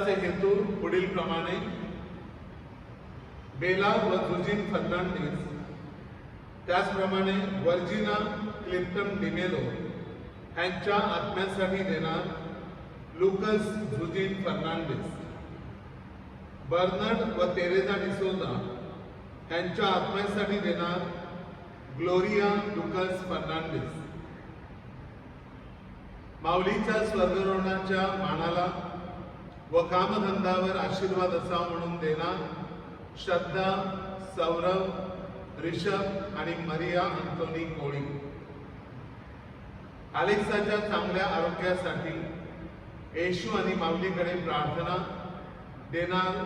मिसाचे हेतू पुढील प्रमाणे: बेला व जुजिन फर्नांडिस, त्याचप्रमाणे वर्जिना क्लिफ्टन डिमेलो यांच्या आत्म्यासाठी देणार लुकस जुजिन फर्नांडिस, बर्नार्ड व तेरेजा डिसोजा यांच्या आत्म्यासाठी देणार ग्लोरिया लुकस फर्नांडिस, माऊलीच्या स्वर्गारोहणाच्या मानाला व कामधंदावर आशीर्वाद असावा म्हणून देणार श्रद्धा, सौरव, ऋषभ आणि मरिया अंतोनी कोळी, अलेक्साच्या चांगल्या आरोग्यासाठी येशू आणि माऊलीकडे प्रार्थना देणार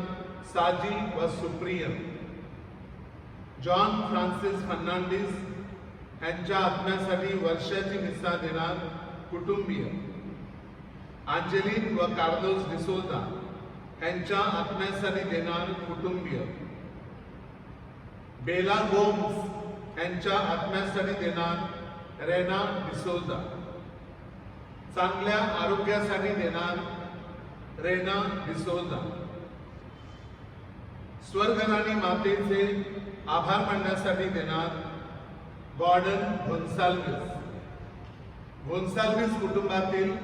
साजी व सुप्रिय, जॉन फ्रान्सिस फर्नांडिस यांच्या आत्म्यासाठी वर्षाची मिसा देणार कुटुंबीय, अंजेलिन व कार्लोस डिसोजा यांच्या आत्म्यासाठी देणार कुटुंबीय, बेला गोम्स यांच्या आत्म्यासाठी देणार रेना डिसोजा, चांगल्या आरोग्यासाठी देणार रेना डिसोजा, स्वर्गराणी मातेचे आभार मानण्यासाठी देणार गॉर्डन गोन्साल्विस, गोन्साल्विस कुटुंबातील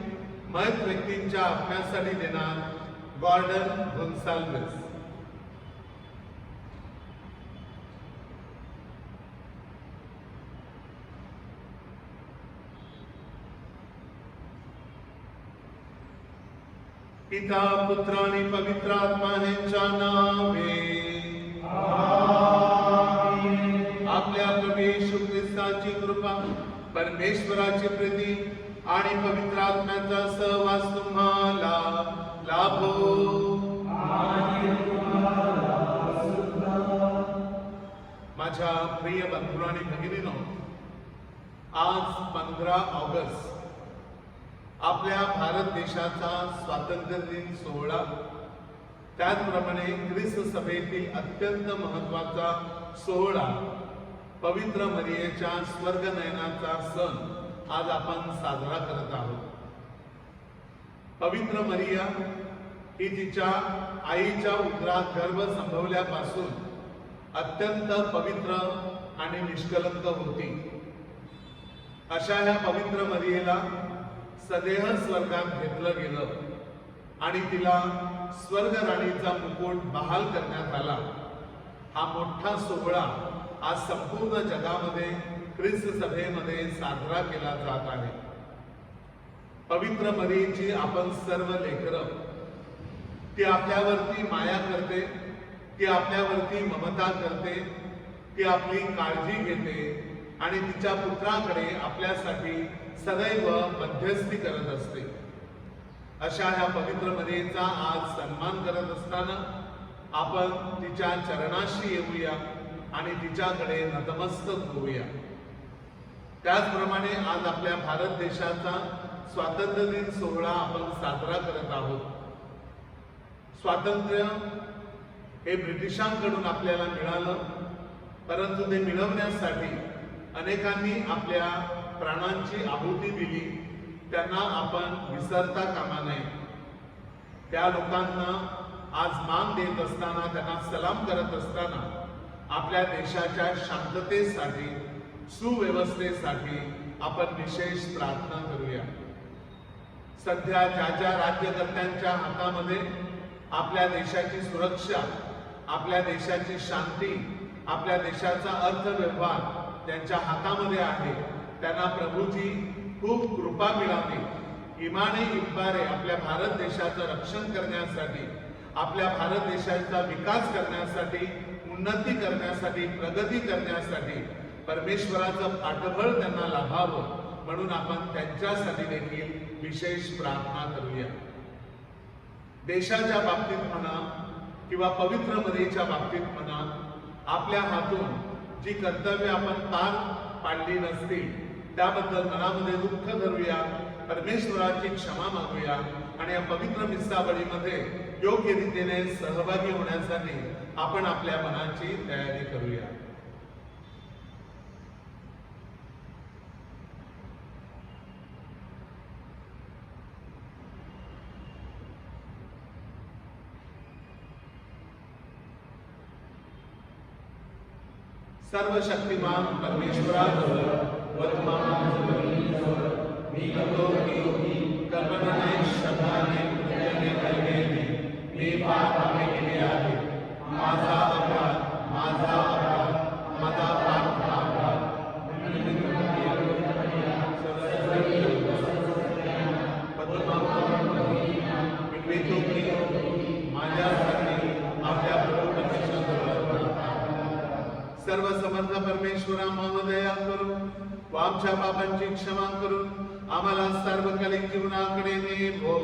मयत व्यक्तींच्या आत्म्यासाठी देणार गॉर्डन गोन्साल्विस, पिता पुत्र आणि पवित्र आत्मा यांच्या नावे आपल्या प्रभू येशू ख्रिस्ताची कृपा, परमेश्वराची प्रीती आणि पवित्र आत्म्याचा सहवास तुम्हाला लाभो. माझ्या प्रिय बंधू आणि भगिनींनो, आज 15 ऑगस्ट आपल्या भारत देशाचा स्वातंत्र्य दिन सोहळा, त्याचप्रमाणे ख्रिस्त सभेतील अत्यंत महत्त्वाचा सोहळा पवित्र मरियेच्या स्वर्गनयनाचा सण आज आपण साजरा करत आहोत. पवित्र मरिया ही तिच्या आईच्या उदरात गर्भ संभवल्यापासून अत्यंत पवित्र आणि निष्कलंक होती. अशा ह्या पवित्र मरियेला सदेह स्वर्गात घेतलं गेलं आणि तिला स्वर्ग राणीचा मुकुट बहाल करण्यात आला. हा मोठा सोहळा आज संपूर्ण जगामध्ये ख्रिस्त सभेमध्ये साजरा केला जात आहे. पवित्र मरियेची आपण सर्व लेकरं, ती आपल्यावरती माया करते, ती आपल्यावरती ममता करते, ती आपली काळजी घेते आणि तिच्या पुत्राकडे आपल्यासाठी सदैव मध्यस्थी करत असते. अशा ह्या पवित्र मरियेचा आज सन्मान करत असताना आपण तिच्या चरणाशी येऊया आणि तिच्याकडे नतमस्तक होऊया. त्याचप्रमाणे आज आपल्या भारत देशाचा स्वातंत्र्य दिन सोहळा आपण साजरा करत आहोत. स्वातंत्र्य हे ब्रिटिशांकडून आपल्याला मिळालं, परंतु ते मिळवण्यासाठी अनेकांनी आपल्या प्राणांची आहुती दिली. त्यांना आपण विसरता कामा नये. त्या लोकांना आज मान देत असताना, त्यांना सलाम करत असताना आपल्या देशाच्या शांततेसाठी, सुव्यवस्थेसाठी आपण विशेष प्रार्थना करूया. सध्या ज्या राज्यकर्त्यांच्या हातामध्ये आपल्या देशाची सुरक्षा, आपल्या देशाची शांती, आपल्या देशाचा अर्थव्यवहार त्यांच्या हातामध्ये आहे, त्यांना प्रभूची खूप कृपा मिळावी. इमाने इतबारे आपल्या भारत देशाचं रक्षण करण्यासाठी, आपल्या भारत देशाचा विकास करण्यासाठी, उन्नती करण्यासाठी, प्रगती करण्यासाठी परमेश्वराचं पाठबळ त्यांना लाभावं म्हणून आपण त्यांच्यासाठी देखील विशेष प्रार्थना करूया. देशाच्या बाबतीत म्हणा किंवा पवित्र मरियेच्या बाबतीत म्हणा, आपल्या हातून जी कर्तव्य आपण पार पाडली नसतील त्याबद्दल मनामध्ये दुःख धरूया, परमेश्वराची क्षमा मागूया आणि या पवित्र मिस्साबळीमध्ये योग्य रीतीने सहभागी होण्यासाठी आपण आपल्या मनाची तयारी करूया. सर्वशक्तिमान परमेश्वराजवळ वर्तमानाजवळ मी करतो की कल्पनेने शब्दाने कृत्याने कल्पनेने मी पाप कामे केली आहेत. माझा अपराध माझा पाप सर्व समर्थ परमेश्वरा दया करून व आमच्या पापांची क्षमा करून आम्हाला सार्वकालिक जीवनाकडे नेवो.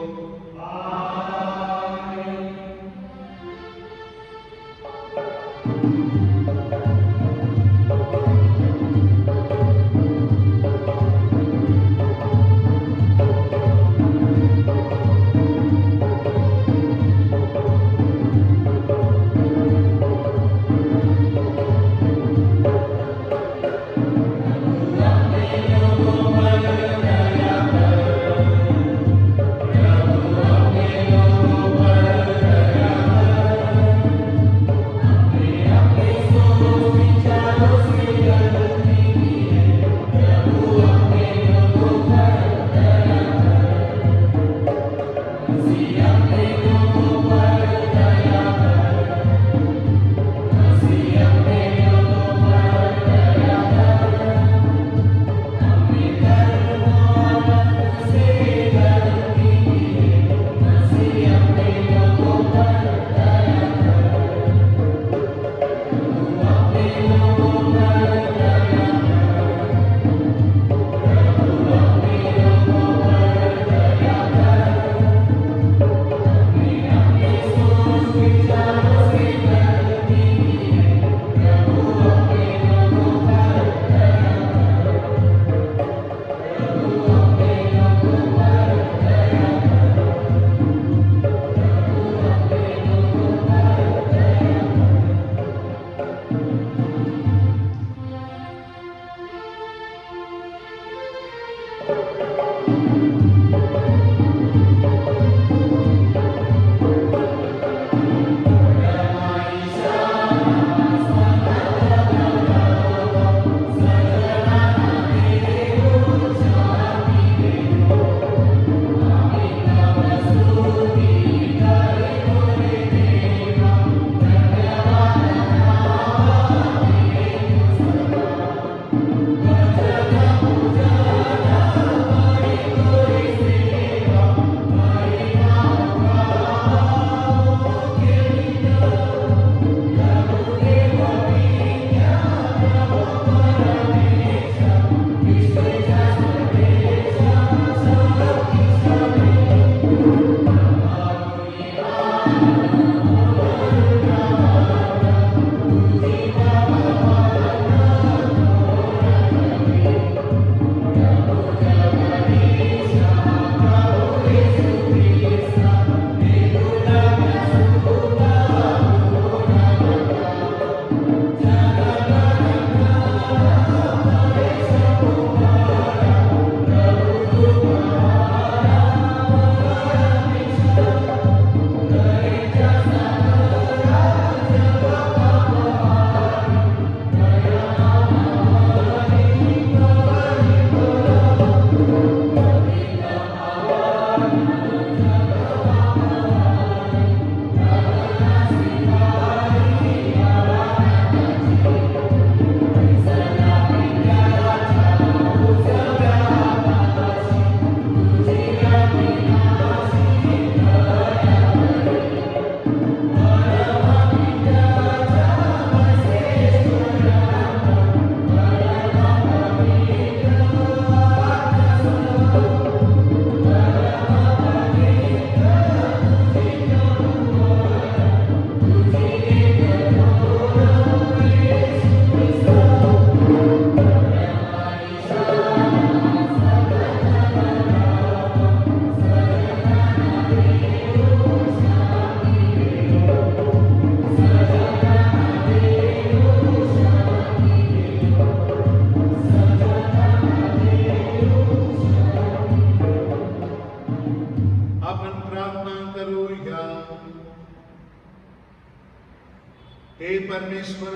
हे परमेश्वर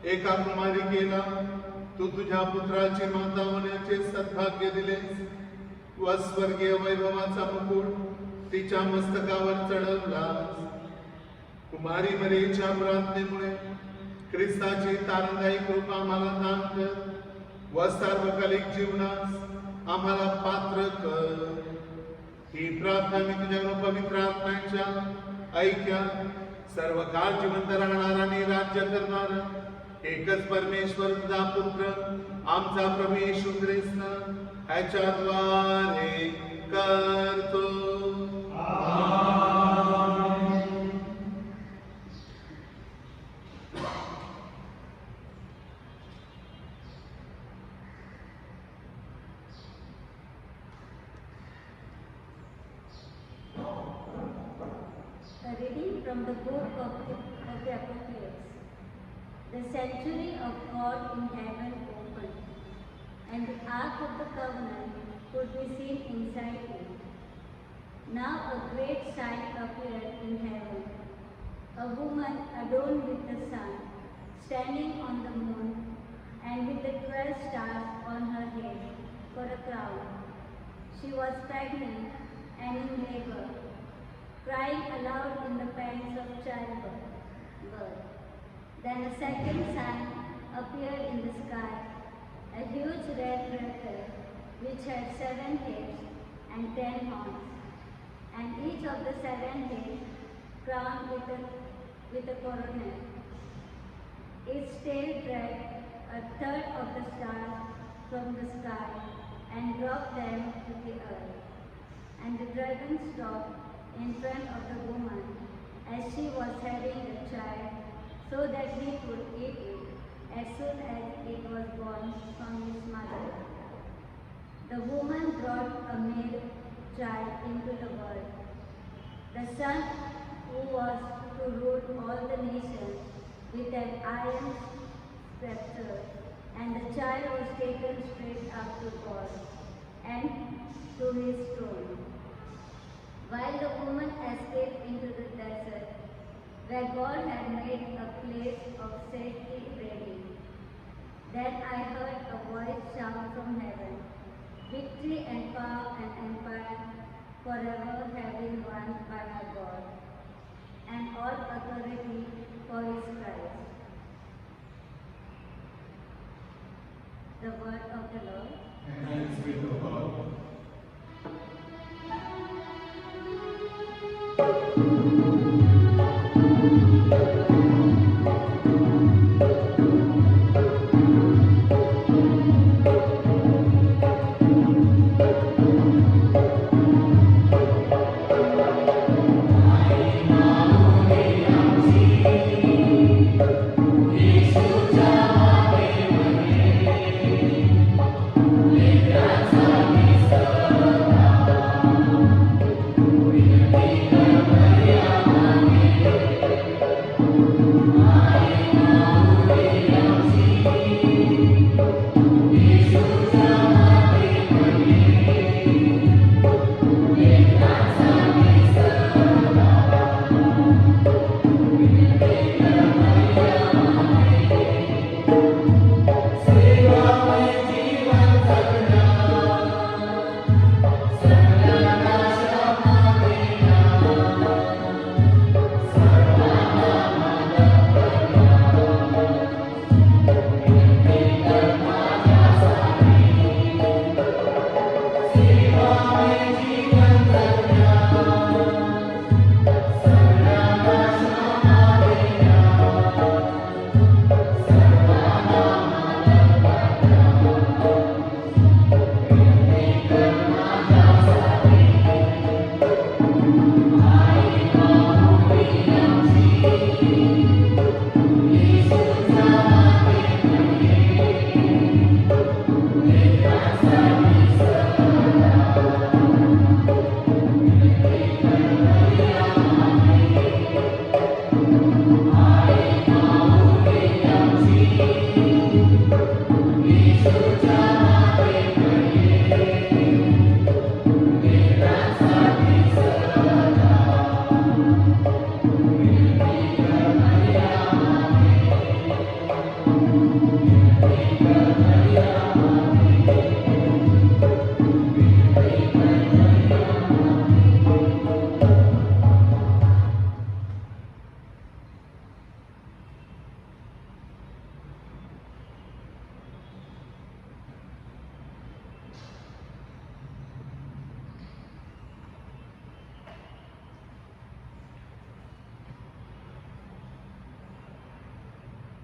एका कुमारिकेला तू तुझ्या पुत्राची माता होण्याचे सद्भाग्य दिलेस व स्वर्गीय वैभवाचा मुकुट तिच्या मस्तकावर चढवलास. कुमारी मरीच्या प्रार्थनेमुळे ख्रिस्ताची तारणदायी कृपा आम्हाला दान कर व सार्वकालिक जीवनास आम्हाला पात्र कर. ही प्रार्थना मी तुझ्या पवित्र आत्म्याच्या ऐक्यात सर्व काळ जिवंत राहणार आणि राज्य करणार एकच परमेश्वर तुझा पुत्र आमचा प्रभू येशू ख्रिस्त ह्याच्याद्वारे करतो. A reading from the book of the Apocalypse. The sanctuary of God in heaven opened, and the ark of the covenant could be seen inside it. Now a great sign appeared in heaven, a woman adorned with the sun, standing on the moon, and with the 12 stars on her head for a crown. She was pregnant and in labor, crying aloud in the pangs of childbirth. Then a second sign appeared in the sky, a huge red dragon which had 7 heads and 10 horns, and each of the 7 heads crowned with a coronet. Its tail dragged a third of the stars from the sky and dropped them to the earth. And the dragon stopped in front of the woman as she was having a child, so that he could eat it as soon as it was born from his mother. The woman brought a male child into the world, the son who was to rule all the nations with an iron scepter, and the child was taken straight up to God and to his throne. While the woman escaped into the desert, where God had made a place of safety ready. Then I heard a voice shout from heaven, "Victory and power and empire forever have been won by our God, and all authority for his Christ." The word of the Lord. Thanks be to God. Let's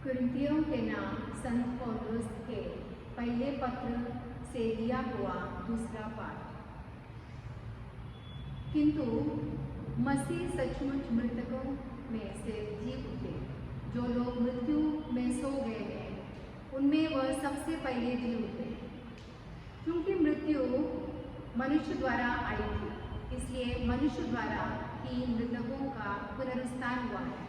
कुरिन्थियों के नाम संत पौलुस के पहले पत्र से लिया हुआ दूसरा पाठ। किंतु मसीह सचमुच मृतकों में से जी उठे। जो लोग मृत्यु में सो गए हैं उनमें वह सबसे पहले जी उठे। क्योंकि मृत्यु मनुष्य द्वारा आई थी, इसलिए मनुष्य द्वारा ही मृतकों का पुनरुत्थान हुआ है।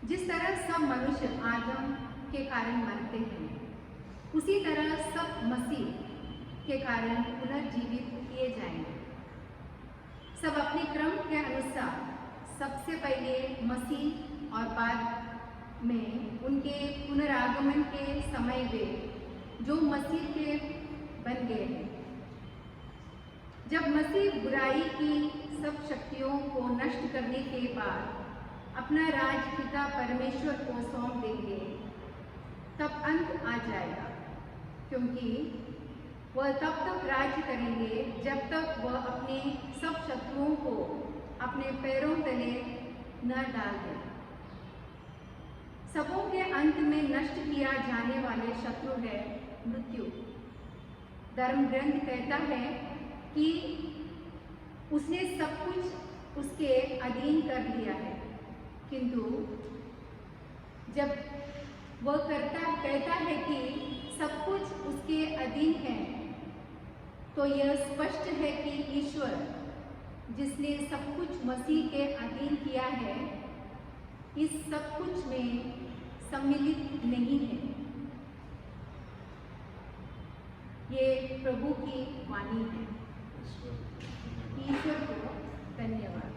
जिस तरह सब मनुष्य आदम के कारण मरते हैं, उसी तरह सब मसीह के कारण पुनर्जीवित किए जाएंगे। सब अपने क्रम के अनुसार, सबसे पहले मसीह और बाद में उनके पुनरागमन के समय वे जो मसीह के बन गए हैं। जब मसीह बुराई की सब शक्तियों को नष्ट करने के बाद अपना राज पिता परमेश्वर को सौंप देंगे, तब अंत आ जाएगा। क्योंकि वह तब तक राज्य करेंगे जब तक वह अपने सब शत्रुओं को अपने पैरों तले न डाल दे। सबों के अंत में नष्ट किया जाने वाले शत्रु है मृत्यु। धर्म ग्रंथ कहता है कि उसने सब कुछ उसके अधीन कर लिया है। किंतु जब वह कहता है कि सब कुछ उसके अधीन है, तो यह स्पष्ट है कि ईश्वर जिसने सब कुछ मसीह के अधीन किया है, इस सब कुछ में सम्मिलित नहीं है। ये प्रभु की वाणी है। ईश्वर को धन्यवाद।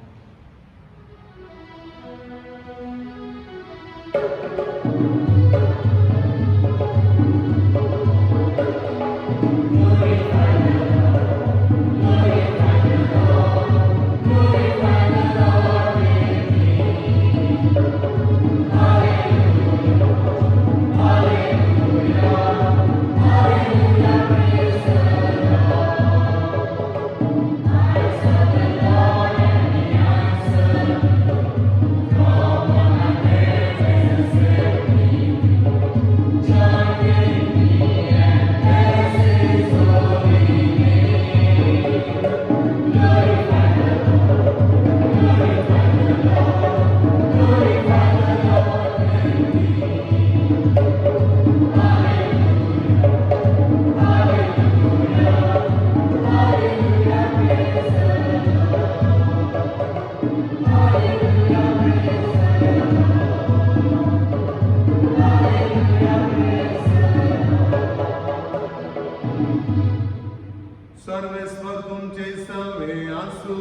सर्वेश्वर तुमचे सवे असो,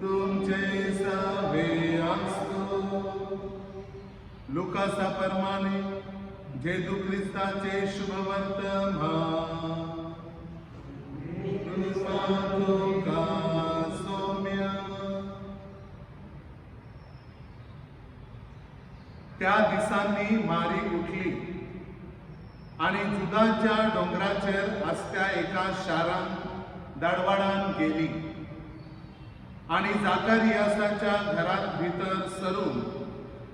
तुमचे सवे असो। लुकासा प्रमाणे जेजू ख्रिस्ताचे शुभ वर्तमान। तुका सौम्य। त्या दिसांनी मारी उठली आणि जुदाच्या डोंगराचेर आसत्या एका शारान दडवाडान गेली आणि जाकारियासाच्या घरात भितर सरून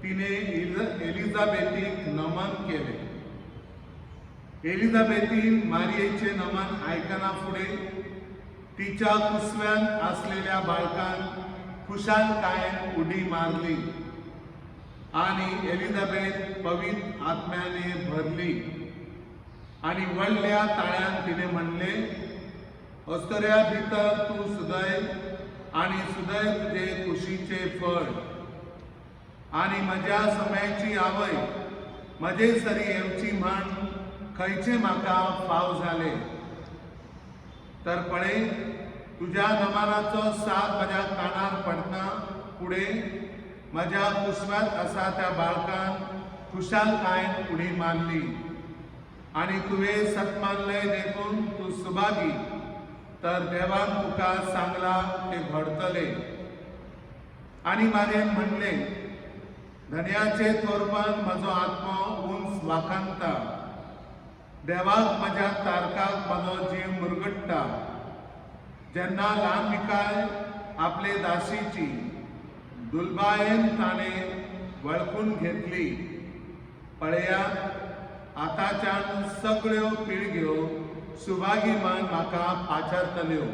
तिने एलिझाबेथीक नमन केले। एलिझाबेथीन मारियेचे नमन आयकना फुडे तिच्या कुसव्यान आसलेल्या बाळकान खुशालकायेन उडी मारली आणि एलिझाबेथ पवित्र आत्म्याने भरली आणि व्हडल्या ताळ्यान तिने म्हणले, अस्तर्या भितर तू सुदय आणि सुदय तुझे कुशीचे फळ। आणि म्हज्या समयाची आवय म्हजे सरी येवची म्हण खंयचे म्हाका फाव जाले। तर पळय, तुझ्या नमनाचो साद म्हज्या कानार पडना फुडे म्हज्या कुसव्यात आसा त्या बाळकान खुशालकायेन उडी मारली आणि तुवें सत्मानले देखून तूं सुभागी, तर देवान तुका सांगला ते घडतले। आणि मारयेन म्हणले, धन्याचे तोरपान म्हजो आत्मो उंच वाखाणटा, देवाक म्हज्या तारकाक म्हजो जीव मुरगडटा। जेन्ना ल्हान मिकाय आपले दासीची दुलबायेन ताणें वळखून घेतली. पळया आताच्यान सगळ्यो पिळग्यो सुभागीमान म्हाका पाचारतल्यो.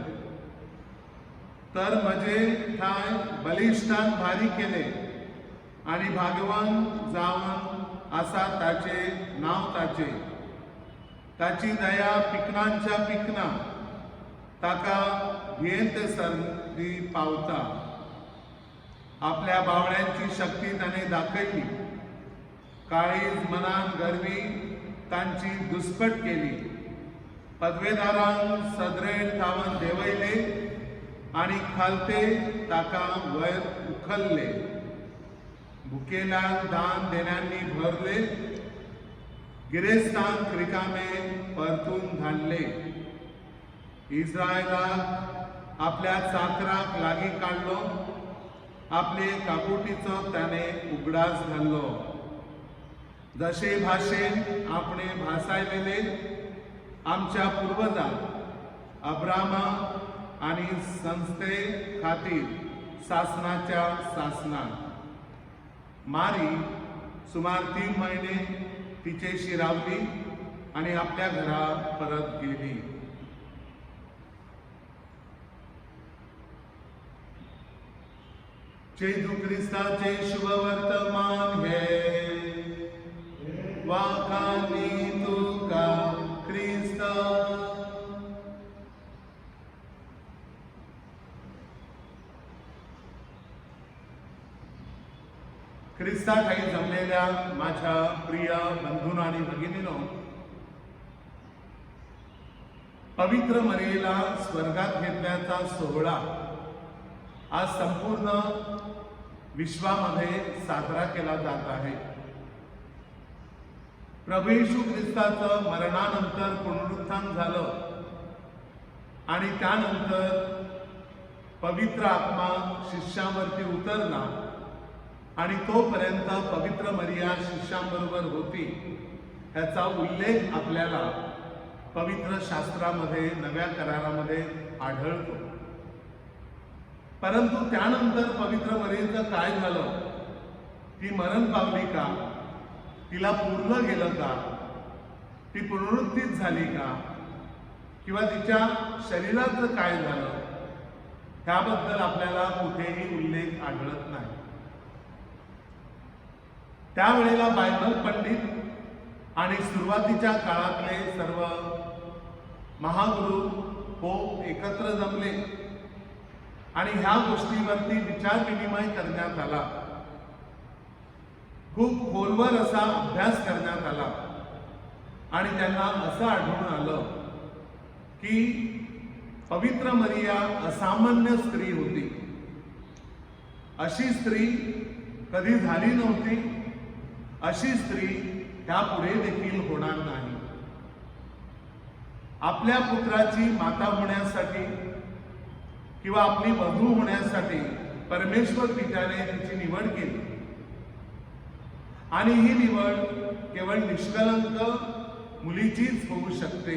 तर म्हजे ठाय बलिश्टान भारी केले आणि भागवान जावन आसा ताचे नाव ताचे. ताची दया पिकनांच्या पिकना ताका घेंत सर्दी पावता. आपल्या बावळ्यांची शक्ती ताणे दाखयली. काळीज मनान गरवी तांची दुस्पट केली. पदवेदारांक सदरेळ थावन देवयले आणि खालते ताका वयर उखलले. भुकेल्यांक दान देण्यांनी भरले. गिरेस्तांक रिकामे परतून धाडले. इस्रायलाक आपल्या चाकराक लागीं काडलो. आपले काकुटीचो त्याने उगडास घाल्लो. जशे भाशेन आपणे भासायलेले आमच्या पुर्वजांक अब्रामा आणि संस्थे खातीर सासनाच्या सासनान. मारी सुमार 3 महिने तिचेशी रावली आणि आपल्या घरा परत गेली. जेजू क्रिस्ताचे शुभ वर्तमान हे वाखानी तुका ख्रिस्त. ख्रिस्ताखाली जमलेल्या माझ्या प्रिय बंधून आणि भगिनीनो, पवित्र मरियेला स्वर्गात घेतल्याचा सोहळा आज संपूर्ण विश्वामध्ये साजरा केला जात आहे. प्रभू येशू ख्रिस्ताचं मरणानंतर पुनरुत्थान झालं आणि त्यानंतर पवित्र आत्मा शिष्यांवरती उतरला आणि तोपर्यंत पवित्र मरिया शिष्यांबरोबर होती याचा उल्लेख आपल्याला पवित्र शास्त्रामध्ये नव्या करारामध्ये आढळतो. परंतु त्यानंतर पवित्र मरियेचं काय झालं? ती मरण पावली का? तिला पुरलं गेलं का? ती पुनरुत्थित झाली का? किंवा तिच्या शरीराचं काय झालं? त्याबद्दल आपल्याला कुठेही उल्लेख आढळत नाही. त्यावेळेला बायबल पंडित आणि सुरुवातीच्या काळातले सर्व महागुरू पोप एकत्र जमले आणि ह्या गोष्टीवरती विचार विनिमय करण्यात आला. खूप खोलवर असा अभ्यास करण्यात आला आणि त्यांना असं आढळून आलं की पवित्र मरिया असामान्य स्त्री होती. अशी स्त्री कधी झाली नव्हती. अशी स्त्री त्यापुढे देखील होणार नाही. आपल्या पुत्राची माता होण्यासाठी किंवा आपली वधू होण्यासाठी परमेश्वर पित्याने तिची निवड केली आणि ही निवड केवळ निष्कलंक मुलीचीच होऊ शकते.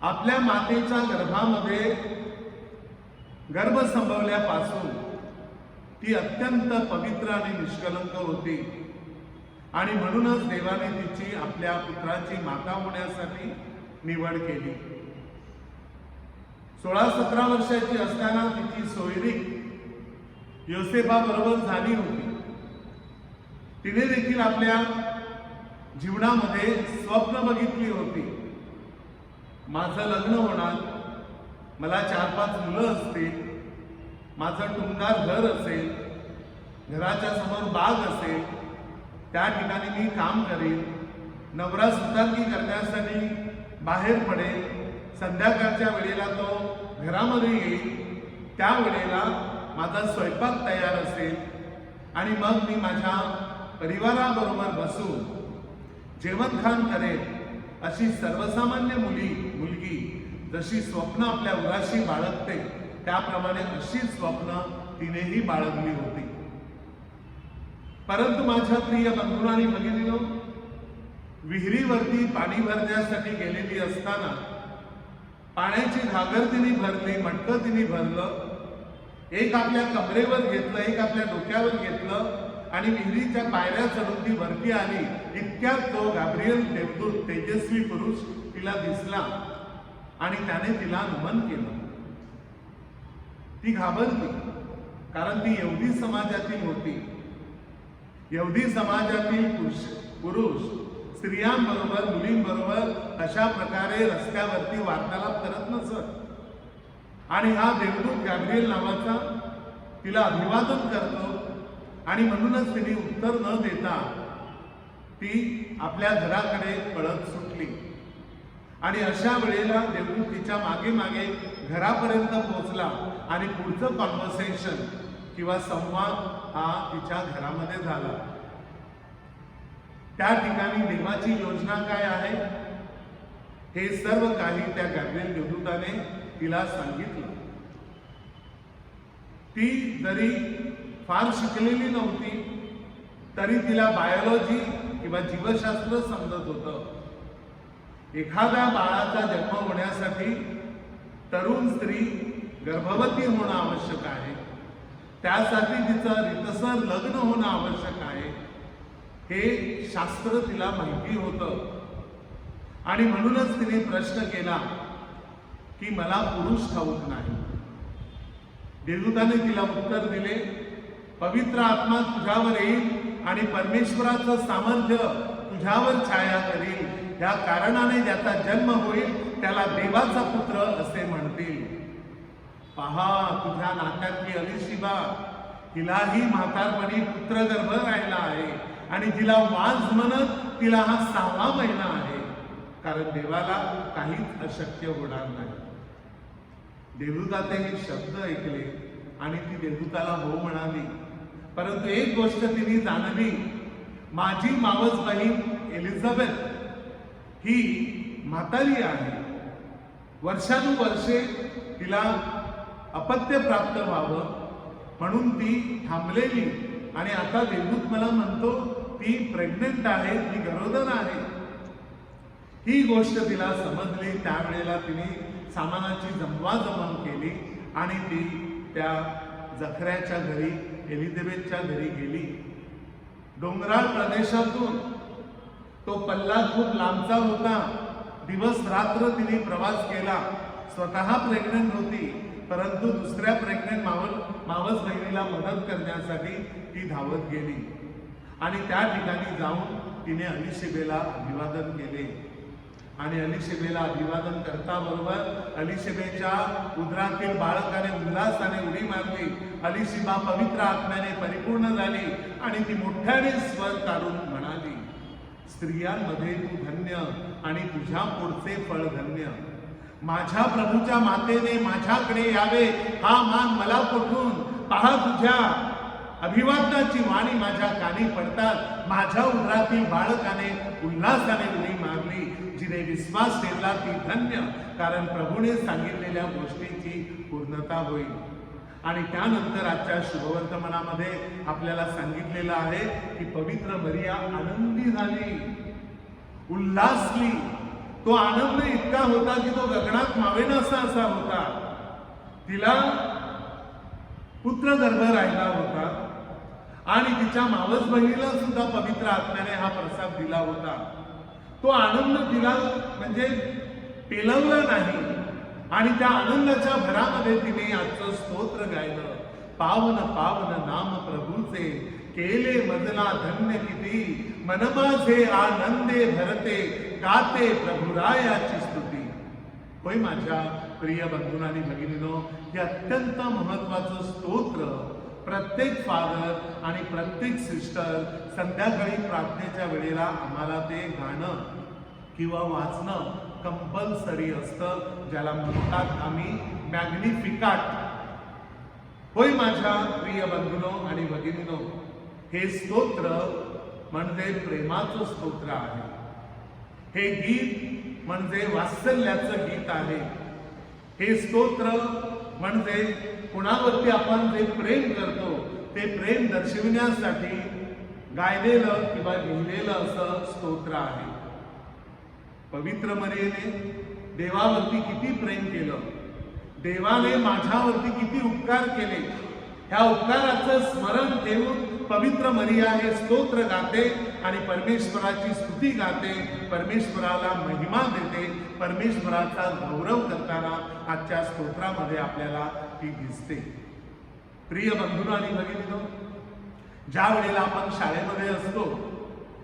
आपल्या मातेच्या गर्भामध्ये गर्भ संभवल्यापासून ती अत्यंत पवित्र आणि निष्कलंक होती आणि म्हणूनच देवाने तिची आपल्या पुत्राची माता होण्यासाठी निवड केली. 16-17 वर्षाची असताना तिची सोयरीक योसेफाबरोबर झाली होती. तिने देखील आपल्या जीवनामध्ये स्वप्न बघितली होती. माझं लग्न होणार, मला 4-5 मुलं असतील, माझं टुमदार घर असेल, घराच्या समोर बाग असेल, त्या ठिकाणी मी काम करेन, नवरा सुतारकी करण्यासाठी बाहेर पडेल, संध्याकाळच्या वेळेला तो घरामध्ये येईल, त्या वेळेला माझा स्वयंपाक तयार असेल आणि मग मी माझ्या परिवाराबरोबर बसून जेवणखान करेल. अशी सर्वसामान्य मुलगी जशी स्वप्न आपल्या उराशी बाळगते त्याप्रमाणे अशी स्वप्न तिनेही बाळगली होती. परंतु माझ्या प्रिय बंधू आणि भगिनीनो, विहिरीवरती पाणी भरण्यासाठी गेलेली असताना पाण्याची घागर तिने भरली, मटकं तिने भरलं, एक आपल्या कमरेवर घेतलं, एक आपल्या डोक्यावर घेतलं आणि विहिरीच्या पायऱ्या चढून ती वरती आली. इतक्यात तो गॅब्रिएल देवदूत तेजस्वी पुरुष तिला दिसला आणि त्याने तिला नमन केलं. ती घाबरली, कारण ती यहुदी समाजातील होती. यहुदी समाजातील पुरुष स्त्रियांबरोबर, मुलींबरोबर अशा प्रकारे रस्त्यावरती वार्तालाप करत नसत. आणि हा देवदूत गॅब्रिएल नावाचा तिला अभिवादन करतो आणि म्हणूनच तिने उत्तर न देता ती आपल्या घराकडे पळत सुटली. आणि अशा वेळेला देवदूत तिच्या मागे मागे घरापर्यंत पोहोचला आणि पुढचं कॉन्व्हर्सेशन किंवा संवाद हा तिच्या घरामध्ये झाला. त्या ठिकाणी देवाची योजना काय आहे हे सर्व काही त्या गॅब्रिएल देवदूताने तिला सांगितलं. ती जरी फार शिकलेली नव्हती तरी तिला बायोलॉजी किंवा जीवशास्त्र समजत होतं. एखाद्या बाळाचा जन्म होण्यासाठी तरुण स्त्री गर्भवती होणं आवश्यक आहे. त्यासाठी तिचं रीतसर लग्न होणं आवश्यक आहे हे शास्त्र तिला माहिती होतं. आणि म्हणूनच तिने प्रश्न केला की मला पुरुष ठाऊक नाही. देवदूताने तिला उत्तर दिले, पवित्र आत्मा तुझ्यावर येईल आणि परमेश्वराचं सामर्थ्य तुझ्यावर छाया करील. या कारणाने ज्याचा जन्म होईल त्याला देवाचा पुत्र असे म्हणतील. पहा, तुझ्या नात्यातली अलिशिबा, तिलाही म्हातारपणी पुत्रगर्भ राहिला आहे आणि तिला वाज म्हणत तिला हा 6वा महिना आहे, कारण देवाला काहीच अशक्य होणार नाही. देवदूताचे हे शब्द ऐकले आणि ती देवदूताला हो म्हणाली. परंतु एक गोष्ट तिने जाणली, माझी मावस बहीण एलिझाबेथ ही म्हातारी आहे. वर्षानुवर्षे तिला अपत्य प्राप्त व्हावं म्हणून ती थांबलेली. आणि आता देवदूत मला म्हणतो ती प्रेग्नेंट आहे, ती गरोदर आहे. ही गोष्ट तिला समजली. त्यावेळेला तिने सामानाची जमवाजमव केली आणि ती त्या जखऱ्याच्या घरी, एलिझाबेथच्या घरी गेली. डोंगराळ प्रदेशातून तो पल्ला खूप लांबचा होता. दिवस रात्र तिने प्रवास केला. स्वतः प्रेग्नंट होती, परंतु दुसऱ्या प्रेग्नंट मावस बहिणीला मदत करण्यासाठी ती धावत गेली आणि त्या ठिकाणी जाऊन तिने अलिशेबेला अभिवादन केले. आणि अलिशेबेला अभिवादन करता बरोबर अलिशेबेच्या उदरातील बाळकाने उल्हासाने उडी मारली. अलिशिबा पवित्र आत्म्याने परिपूर्ण झाली आणि ती मोठ्याने स्वर काढून म्हणाली, स्त्रियांमध्ये तू धन्य आणि तुझ्या पुढचे फळ धन्य. माझ्या प्रभूच्या मातेने माझ्याकडे यावे हा मान मला कोठून. पहा, तुझ्या अभिवादनाची वाणी माझ्या कानी पडतात. माझ्या उदरातील बाळकाने उल्हासाने उडी मारली. जिने विश्वास ठेवला ती धन्य, कारण प्रभूने सांगितलेल्या गोष्टीची पूर्णता होईल. आणि त्यानंतर आजच्या शुभवर्तमानामध्ये आपल्याला सांगितलेलं आहे की पवित्र मरिया आनंदी झाली, उल्हासली. तो आनंद इतका होता की तो गगनात मावेनासा असा होता. तिला पुत्रगर्भ राहिला होता आणि तिच्या मावस बहिणीला सुद्धा पवित्र आत्म्याने हा प्रसाद दिला होता. तो आनंद तिला म्हणजे पेलवला नाही आणि त्या आनंदाच्या भरामध्ये तिने आजचं स्तोत्र गायलं. पावन पावन नाम प्रभूचे, केले मजला धन्य किती. मन माझे आनंदे भरते, गाते प्रभुरायाची स्तुती. होय माझ्या प्रिय बंधूंनो आणि भगिनींनो, हे अत्यंत महत्वाचं स्तोत्र प्रत्येक फादर आणि प्रत्येक सिस्टर संध्याकाळी प्रार्थनेच्या वेळेला आम्हाला ते गाणं किंवा वाचणं कंपल्सरी असतं, ज्याला म्हणतात आम्ही मॅग्निफिकाट. होय माझ्या प्रिय बंधूंनो आणि भगिनींनो, हे स्तोत्र म्हणजे प्रेमाचं स्तोत्र आहे. हे गीत म्हणजे वात्सल्याचं गीत आहे. हे स्तोत्र म्हणजे कुणावरती आपण जे प्रेम करतो ते प्रेम दर्शविण्यासाठी गायलेलं किंवा लिहिलेलं असं स्तोत्र आहे. पवित्र मरियेने देवावरती किती प्रेम केलं, देवाने माझ्यावरती किती उपकार केले ह्या उपकाराचं स्मरण ठेवून पवित्र मरिया हे स्तोत्र गाते आणि परमेश्वराची स्तुती गाते, परमेश्वराला महिमा देते, परमेश्वराचा गौरव करताना आजच्या स्तोत्रामध्ये आपल्याला ती दिसते. प्रिय बंधूंनो आणि भगिनींनो, ज्या वेळेला आपण शाळेमध्ये असतो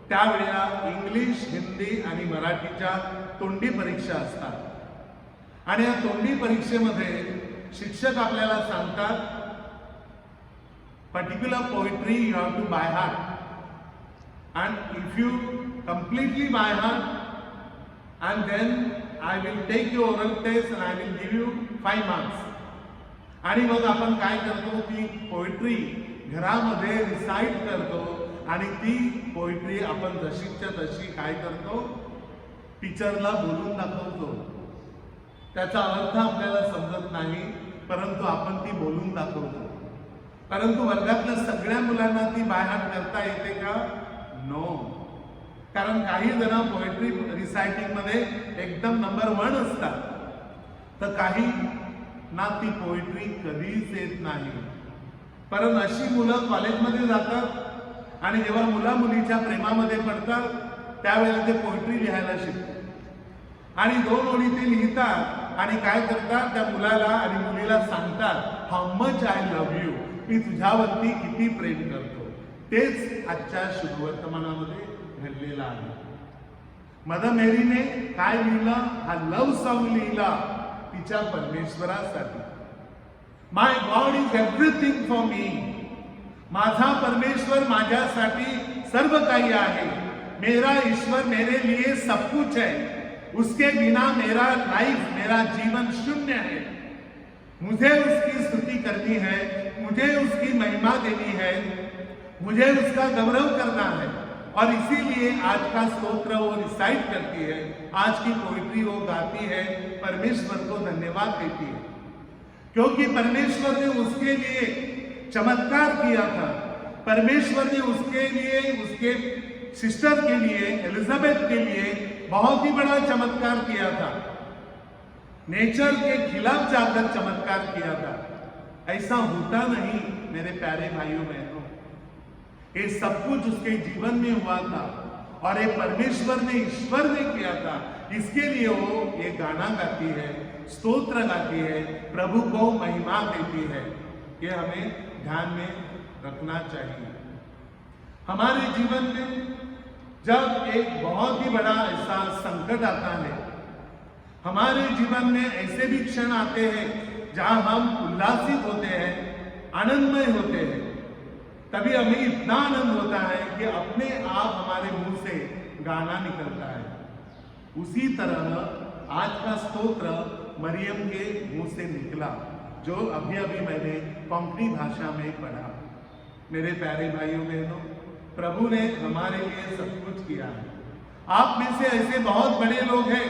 त्यावेळेला इंग्लिश, हिंदी आणि मराठीच्या तोंडी परीक्षा असतात आणि या तोंडी परीक्षेमध्ये शिक्षक आपल्याला सांगतात particular poetry you have to by heart, and if you completely by heart and then I will take your oral test and I will give you 5 marks. आणि मग आपण काय करतो, ती पोएट्री घरामध्ये रिसाइट करतो आणि ती पोएट्री आपण जशीच्या तशी काय करतो, टीचरला बोलून दाखवतो. त्याचा अर्थ आपल्याला समजत नाही, परंतु आपण ती बोलून दाखवतो. परंतु वर्गातल्या सगळ्या मुलांना ती बायहार्ट करता येते का? नो. कारण काही जण पोएट्री रिसायटिंग मध्ये एकदम नंबर 1 असतात, तर काही ना ती पोएट्री कधीच येत नाही. परंतु अशी मुलं कॉलेजमध्ये जातात आणि जेव्हा मुला मुलीच्या प्रेमामध्ये पडतात त्यावेळेला ते पोएट्री लिहायला शिकतात आणि 2 ओळी ते लिहितात आणि काय करतात, त्या मुलाला आणि मुलीला सांगतात how much I love you, मी तुझ्यावरती किती प्रेम करतो. तेच आजच्या शुभवर्तमानामध्ये घडलेलं आहे. मदर मेरीने काय लिहिलं, हा लव्ह सॉन्ग लिहिला तिच्या परमेश्वरासाठी. My God is everything for me, माझा परमेश्वर माझ्यासाठी सर्व काही आहे. मेरा ईश्वर मेरे लिए सब कुछ है, उसके बिना मेरा लाइफ, मेरा जीवन शून्य है. मुझे उसकी स्तुति करनी है, मुझे उसकी महिमा देनी है, मुझे उसका गौरव करना है. और इसीलिए आज का स्तोत्र वो रिसाइट करती है, आज की पोइट्री वो गाती है, परमेश्वर को धन्यवाद देती है, क्योंकि परमेश्वर ने उसके लिए चमत्कार किया था. परमेश्वर ने उसके लिए, उसके सिस्टर के लिए, एलिजाबेथ के लिए बहुत ही बड़ा चमत्कार किया था. नेचर के खिलाफ जाकर चमत्कार किया था. ऐसा होता नहीं मेरे प्यारे भाइयों बहनों. ये सब कुछ उसके जीवन में हुआ था और ये परमेश्वर ने, ईश्वर ने किया था. इसके लिए वो ये गाना गाती है, स्तोत्र गाती है, प्रभु को महिमा देती है. ये हमें ध्यान में रखना चाहिए. हमारे जीवन में जब एक बहुत ही बड़ा ऐसा संकट आता है, हमारे जीवन में ऐसे भी क्षण आते हैं जहां हम उल्लासित होते हैं, आनंदमय होते हैं, तभी हमें इतना आनंद होता है कि अपने आप हमारे मुंह से गाना निकलता है. उसी तरह आज का स्तोत्र मरियम के मुंह से निकला, जो अभी अभी मैंने कोंकणी भाषा में पढ़ा. मेरे प्यारे भाइयों बहनों, प्रभु ने हमारे लिए सब कुछ किया है. आप में से ऐसे बहुत बड़े लोग हैं,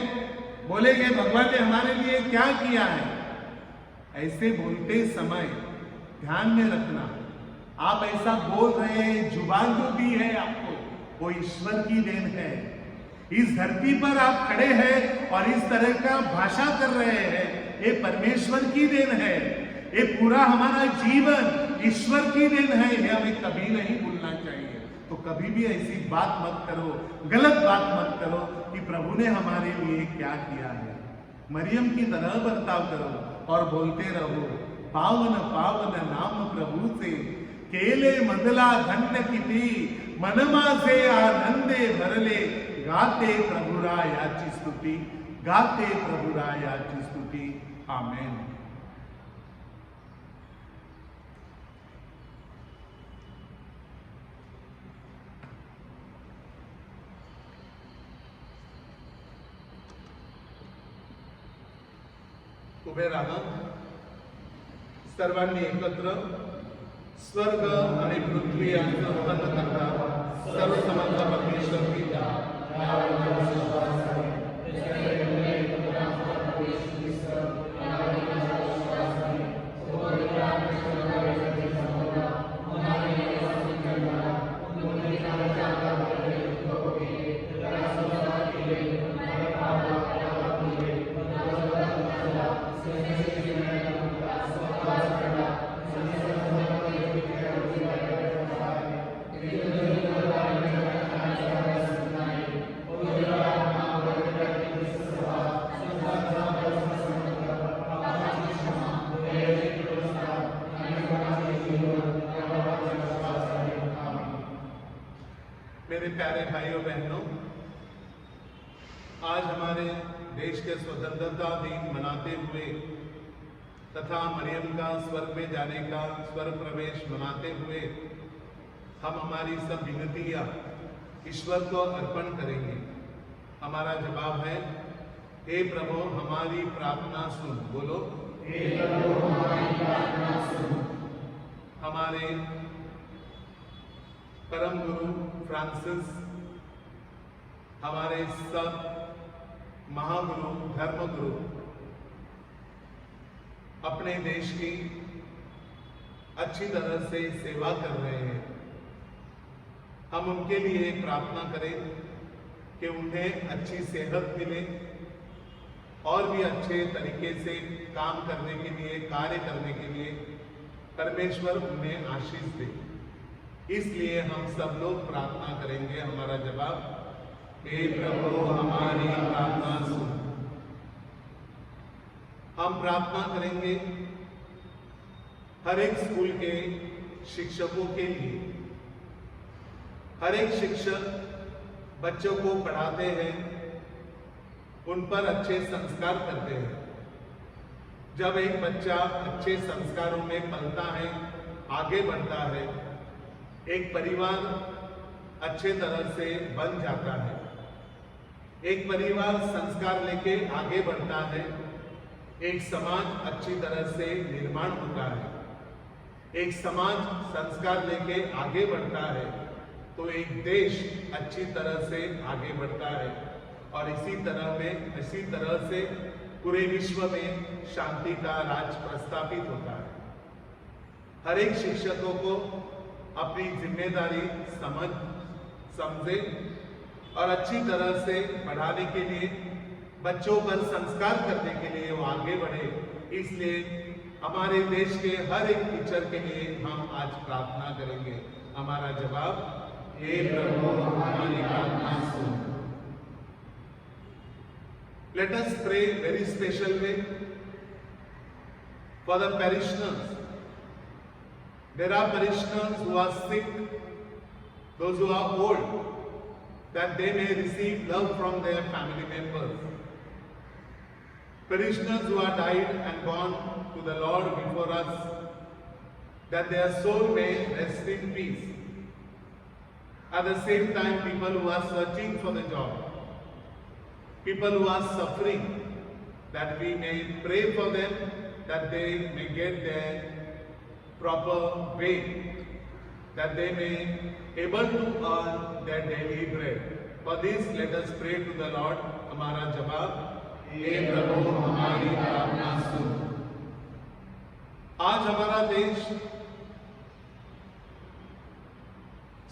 बोलेंगे भगवान ने हमारे लिए क्या किया है. ऐसे बोलते समय ध्यान में रखना, आप ऐसा बोल रहे हैं, जुबान जो दी है आपको, वो ईश्वर की देन है. इस धरती पर आप खड़े हैं और इस तरह का भाषा कर रहे हैं, ये परमेश्वर की देन है. ये पूरा हमारा जीवन ईश्वर की देन है, ये हमें कभी नहीं भूलना चाहिए. तो कभी भी ऐसी बात मत करो, गलत बात मत करो कि प्रभु ने हमारे लिए क्या किया है. मरियम की तरह बर्ताव करो और बोलते रहो, पावन पावन नाम प्रभु से, केले मदला धन्य किती, मनमा से आनंदे भरले, गाते प्रभुरा याची स्तुती, गाते प्रभुरा याची स्तुती. आमेन. उभे राहा. सर्वांनी एकत्र स्वर्ग आणि पृथ्वी यांचं उत्पन्न करता सर्वसमर्थ परमेश्वर पिता, मेरे प्यारे भाइयों बहनों, आज हमारे देश के स्वतंत्रता दिन मनाते हुए तथा मरियम का स्वर्ग में जाने का स्वर्ग प्रवेश मनाते हुए हम हमारी सब विनतियां ईश्वर को अर्पण करेंगे। हमारा जवाब है, हे प्रभु हमारी प्रार्थना सुन। बोलो, हे प्रभु हमारी प्रार्थना सुन। हमारे परम गुरु फ्रांसिस, हमारे सब महागुरु धर्मगुरु अपने देश की अच्छी तरह से सेवा कर रहे हैं। हम उनके लिए प्रार्थना करें कि उन्हें अच्छी सेहत मिले और भी अच्छे तरीके से काम करने के लिए, कार्य करने के लिए परमेश्वर उन्हें आशीष दे। इसलिए हम सब लोग प्रार्थना करेंगे। हमारा जवाब, हे प्रभु हमारी प्रार्थना सुन। हम प्रार्थना करेंगे हर एक स्कूल के शिक्षकों के लिए। हर एक शिक्षक बच्चों को पढ़ाते हैं, उन पर अच्छे संस्कार करते हैं। जब एक बच्चा अच्छे संस्कारों में पलता है, आगे बढ़ता है, एक परिवार अच्छे तरह से बन जाता है। एक परिवार संस्कार लेके आगे बढ़ता है, एक समाज अच्छी तरह से निर्माण होता है। एक समाज संस्कार लेके आगे बढ़ता है तो एक देश अच्छी तरह से आगे बढ़ता है और इसी तरह से पूरे विश्व में शांति का राज प्रस्थापित होता है। हर एक शिक्षकों को अपनी जिम्मेदारी समझे और अच्छी तरह से पढ़ाने के लिए, बच्चों पर संस्कार करने के लिए वो आगे बढ़े। इसलिए हमारे देश के हर एक टीचर के लिए हम आज प्रार्थना करेंगे। हमारा जवाब, हे प्रभु हमारी प्रार्थना सुन। Let us pray very special way for the parishioners. There are parishioners who are sick, those who are old, that they may receive love from their family members. Parishioners who are died and gone to the Lord before us, that their soul may rest in peace. At the same time, people who are searching for the job, people who are suffering, that we may pray for them, that they may get their proper way, that they may able to earn their daily bread. For this, let us pray to the Lord. हमारा जवाब, हे प्रभु हमारी प्रार्थना सुन। आज हमारा देश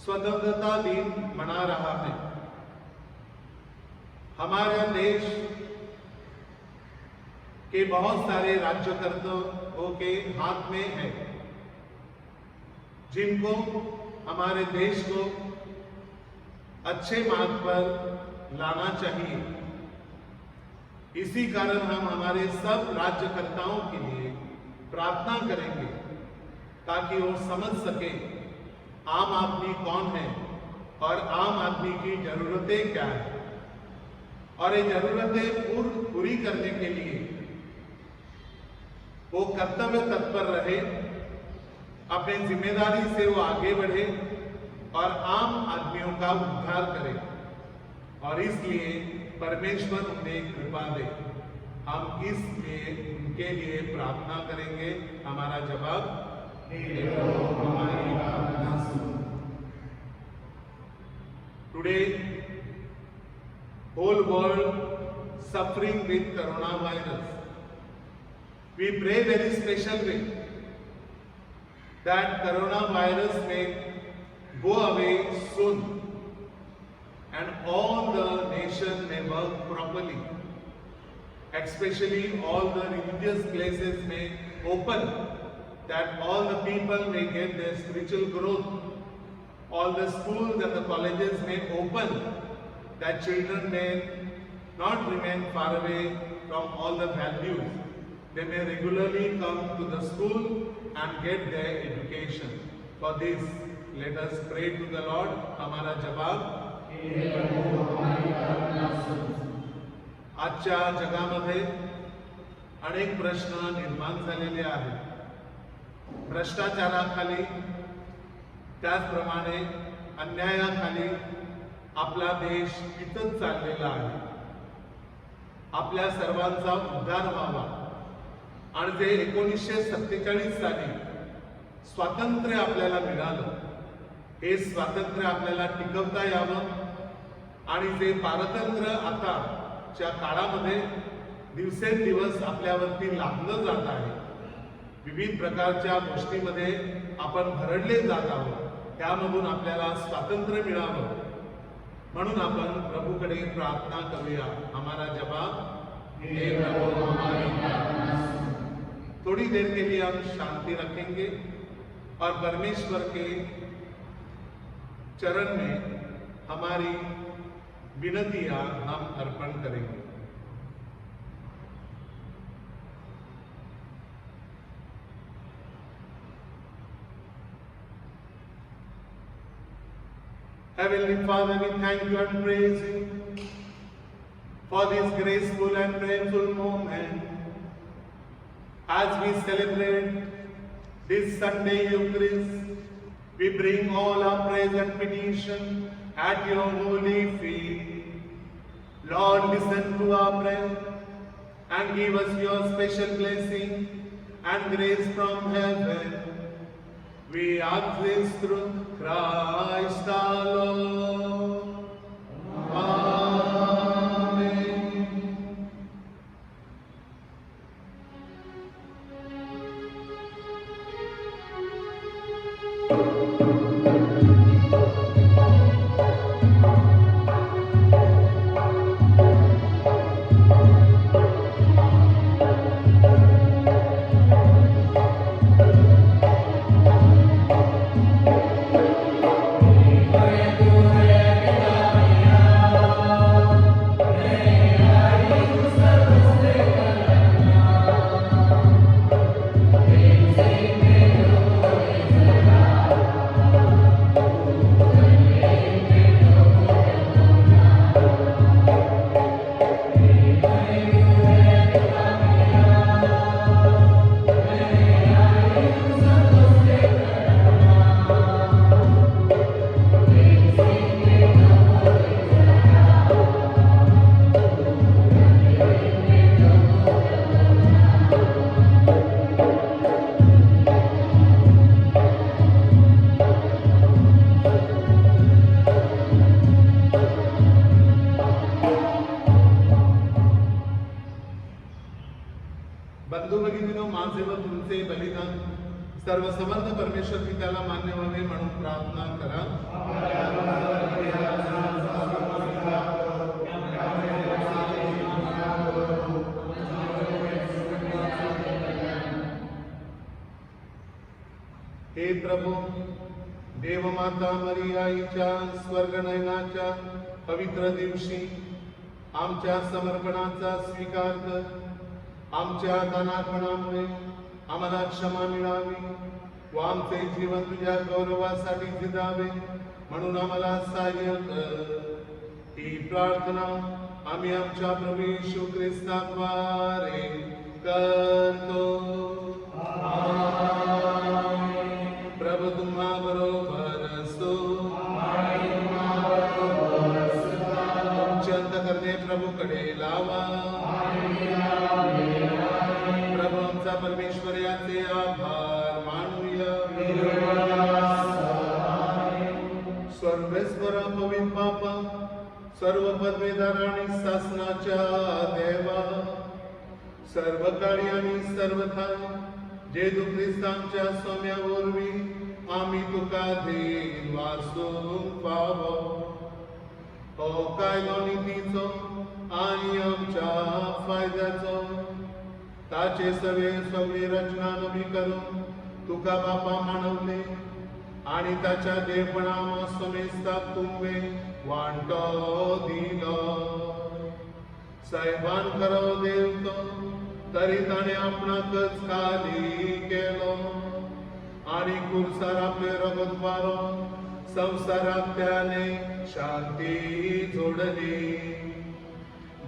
स्वतंत्रता दिन मना रहा है। हमारा देश के बहुत सारे राज्यकर्ताओं के हाथ में है, जिनको हमारे देश को अच्छे मार्ग पर लाना चाहिए। इसी कारण हम हमारे सब राज्यकर्ताओं के लिए प्रार्थना करेंगे ताकि वो समझ सके आम आदमी कौन है और आम आदमी की जरूरतें क्या है, और ये जरूरतें पूरी करने के लिए वो कर्तव्य तत्पर रहे, अपने जिम्मेदारी से वो आगे बढ़े और आम आदमियों का उद्धार करे। और इसलिए परमेश्वर उन्हें कृपा दे। हम इसलिए उनके लिए प्रार्थना करेंगे। हमारा जवाब, हे प्रभु हमारी प्रार्थना सुन। Today whole world suffering with coronavirus. We pray very special way that coronavirus may go away soon and all the nation may work properly. Especially all the religious places may open, that all the people may get their spiritual growth all the schools and the colleges may open, that children may not remain far away from all the values. They may regularly come to the school and get their education. For this, let us pray to the Lord. हमारा जवाब आजच्या जगामध्ये अनेक प्रश्न निर्माण झालेले आहेत. भ्रष्टाचाराखाली, त्याचप्रमाणे अन्यायाखाली आपला देश पिचत चाललेला आहे. आपल्या सर्वांचा उद्धार व्हावा आणि जे 1947 साली स्वातंत्र्य आपल्याला मिळालं, हे स्वातंत्र्य आपल्याला टिकवता यावं आणि जे पारतंत्र्य आताच्या काळामध्ये दिवसेंदिवस आपल्यावरती लादलं जात आहे, विविध प्रकारच्या गोष्टीमध्ये आपण भरडले जात आहोत, त्यामधून आपल्याला स्वातंत्र्य मिळावं म्हणून आपण प्रभूकडे प्रार्थना करूया. हमारा जवाब हे प्रभु हमारी प्रार्थना सुन. थोड़ी देर के लिए हम शांति रखेंगे और परमेश्वर के चरण में हमारी विनतियां हम अर्पण करेंगे. Heavenly Father, we thank you and praise you for this graceful and prayerful moment as we celebrate this Sunday Eucharist. We bring all our praise and petition at your holy feet. Lord, listen to our prayer and give us your special blessing and grace from heaven. We ask this through Christ our Lord. Amen. बंधू भगिनीनो, माझे व तुमचे बलिदान सर्व समर्थ परमेश्वर पित्याला मान्य व्हावे म्हणून प्रार्थना करा. हे प्रभू, देवमाता मरियाईच्या स्वर्गनयनाच्या पवित्र दिवशी आमच्या समर्पणाचा स्वीकार कर. आमच्या दानार्पणामुळे आम्हाला क्षमा मिळावी व आमचे जीवन तुझ्या गौरवासाठी जिजावे म्हणून आम्हाला सहाय्य कर. ही प्रार्थना आम्ही आमच्या प्रभू येशू ख्रिस्ताद्वारे करतो. प्रभू तुम्हा बरोबर असो. तुमचे अंतःकरणे प्रभूकडे लावा. प्रभू आमचा परमेश्वर याचे आभार मानूया. सर्वेश्वर पवित्र बापा, सर्व पदवीधर आणि शासनाच्या देवा, सर्व काळी आणि सर्वथा जे तू ख्रिस्तांच्या सौम्यावरवी आम्ही तुका धीन वासून पावो. हो कायदो नितीचो आणि आमच्या फायद्याचो ताचे सगळे सगळी रचना नवी करून तुका बापा मानवले आणि ताच्या देवपणाम समेस्ताक तुमवे वांटो दिलो साहेबान करो देव तो तरी ताणे आपणाकच खाली केलो आणि कुरसार आपले रगत मारो संसारात त्याने शांती जोडली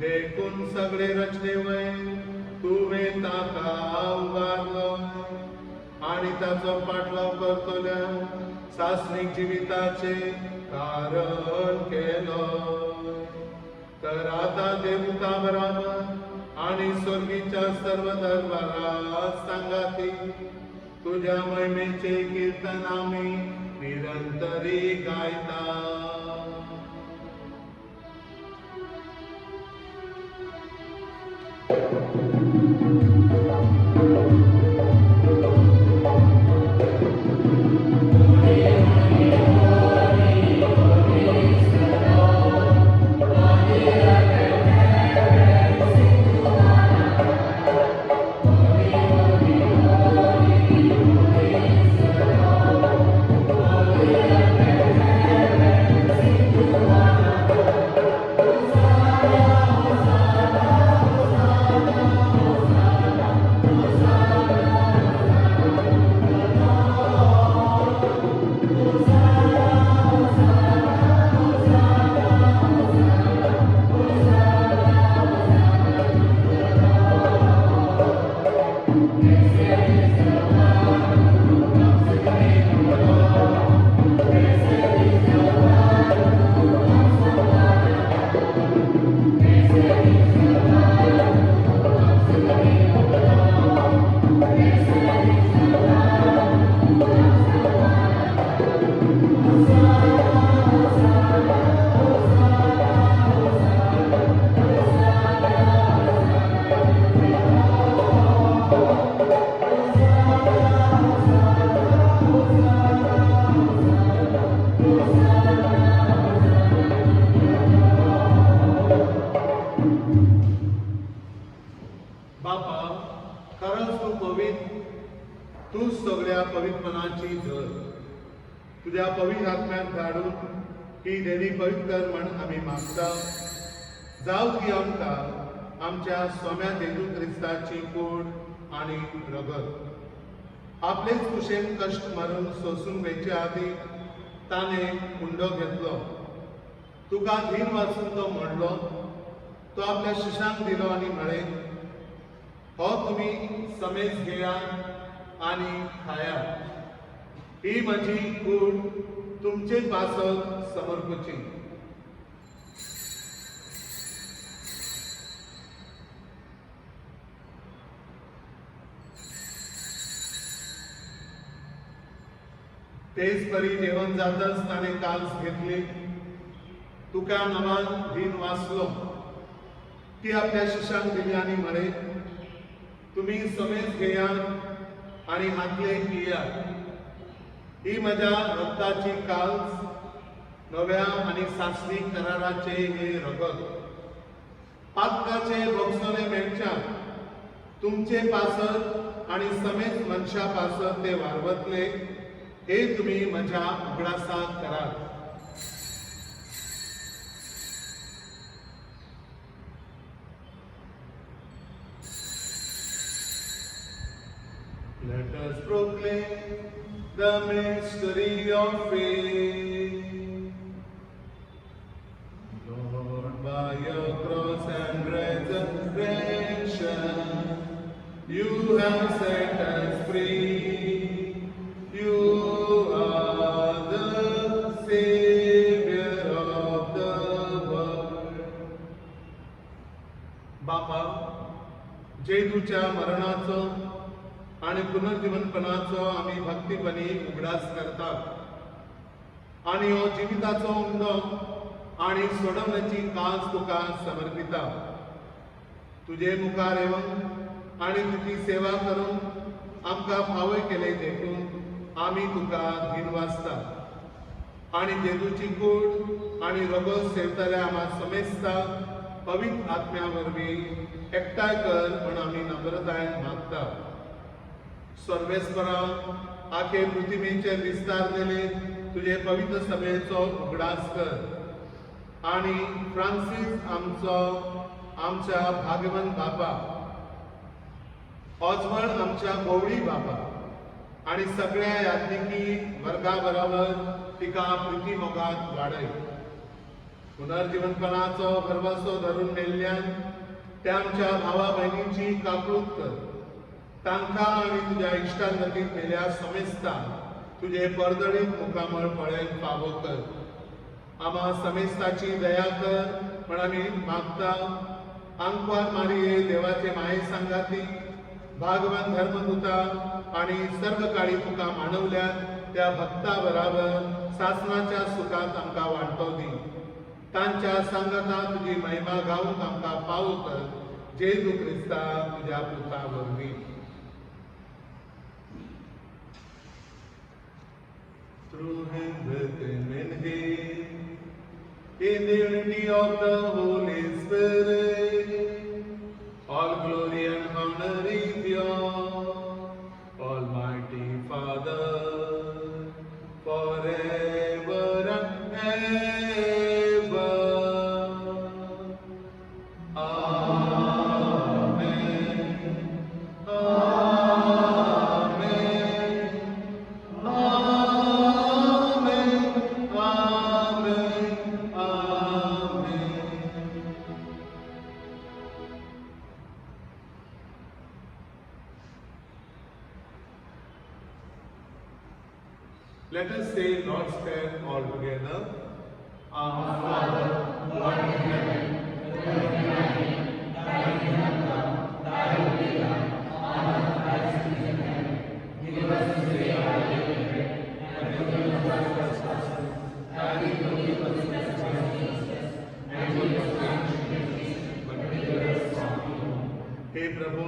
देखून सगळे रचने वय तुवें ताका उबारलो आणि ताचो पाटलाव करतल्या सासणीक जिविताचे कारण केलो तर आता देवता बराबर आणि स्वर्गीच्या सर्व दरबारा सांगाती तुझ्या महिमेचे कीर्तन आम्ही निरंतरी गायता तू सगळ्या पवित्रपणाची धर तुझ्या पवित्र आत्म्याक धाडून ही देणी पवित्र कर म्हण आमी मागता जाव की आमकां आमच्या सोम्या जेजू क्रिस्ताची कूड आनी रगत आपलेच कुशेन कश्ट मारून सोसून वयचे आदी ताणे कुंडो घेतलो तुका धीन वाचून तो म्हणलो तो आपल्या शिशांक दिलो आनी म्हळें हो तुमी समेज घेयात आनी खायात ही म्हजी कूड तुमचे पासत समर्पूची तेच परी जेवण जाताच ताणे काल्स घेतली तुका नवान धीन वाचलो ती आपल्या शिशांक दिली आनी म्हळे तुम्ही समेज घेयात आनी हातले पियात ही म्हज्या रक्ताची काल्स नव्या आनी सासणीक कराराचे हे रगत पातकाचे भोगसोले मेळच्या तुमचे पासत आनी समेत मनशा पासत ते वारवतले हे तुम्ही म्हज्या उगडासाक करात Let us proclaim the mystery of faith. Lord, by your cross and resurrection, you have set us free. You are the Savior of the world. बापा, जेजूच्या मरणाचो आणि पुनर्जीवनपणाचो आम्ही भक्तीपणी उगडास करतात आणि हो जिविताचो उंडो आणि सोडवण्याची कास तुका समर्पिता तुझे मुखार येवन आणि तुझी सेवा करून आमकां फावय केले देखून आम्ही तुका धीन वाचता आणि जेजूची कूड आणि रगत सेवतल्या आम्हा समेस्ता पवित्र आत्म्या वरवीं एकठांय कर म्हण आमी नम्रतायेन मागता सर्वेस्परा आखे पृथ्वीचे विस्तार दिले तुझे पवित्र सभेचो उगडास कर आणि फ्रांसीस आमच्या भाग्यवान बापा ऑजवर्ड आमच्या गोवळी बापा आणि सगळ्या याज्ञिकी वर्गा बरोबर तिका प्रिती मोगात वाडय पुनर्जीवनपणाचो भरवसो धरून नेल्ल्यान त्या आमच्या भावा बहिणींची काकळूत कर तांकां आणि तुझ्या इश्टागतीक मेल्या समेस्ता तुझे परदळीत मुखामळ पळयत फावो कर आम्हा समेस्ताची दया कर म्हण आमी मागता आंकवार मारिये देवाचे माये सांगाती भागवान धर्मदूता आणि सर्व काळी तुका मानवल्यान त्या भक्ता बराबर सासणाच्या सुखात आमकां वांटो दी तांच्या सांगाता तुझी महिमा गावूंक आमकां पावो कर जेजू क्रिस्ता तुझ्या पुता वरवीं Through him, with him, in him, in the unity of the Holy Spirit, all glory and honor is yours, Almighty Father, forever and ever. Amen. Let us say Lord's Prayer all together. Our Father, who art in heaven, hallowed be thy name. Thy kingdom come, thy will be done, on earth as it is in heaven. Give us this day our daily bread, and forgive us our trespasses, as we forgive those who trespass against us. And lead us not into temptation, but deliver us from evil. हे प्रभु,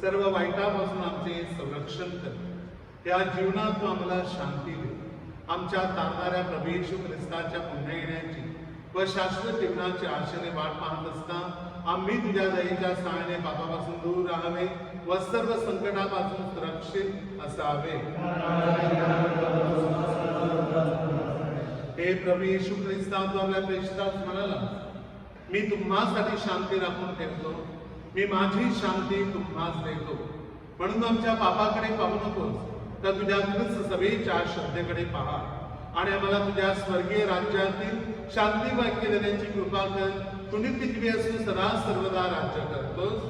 सर्व वाईटापासून आमचे संरक्षण कर. या जीवनात तू आम्हाला शांती दे आमच्या तारणाऱ्या प्रभू येशू ख्रिस्ताच्या पुन्हा येण्याची व शाश्वत जीवनाची आशेने वाट पाहत असता आम्ही तुझ्या दयेच्या सहाय्याने पापापासून दूर राहावे व सर्व संकटापासून सुरक्षित असावे. हे प्रभू येशू ख्रिस्ता तू आपल्या प्रेषितास म्हणाला मी तुम्हासाठी शांती राखून ठेवतो मी माझी शांती तुम्हास देतो म्हणून आमच्या पापाकडे पाहू नकोस तर तुझ्या ख्रिस्त सभेच्या श्रद्धेकडे पहा आणि आम्हाला तुझ्या स्वर्गीय राज्यातील शांती वाक्य देण्याची कृपा कर तू नित्य असून सदा सर्वदा राज्य करतोस.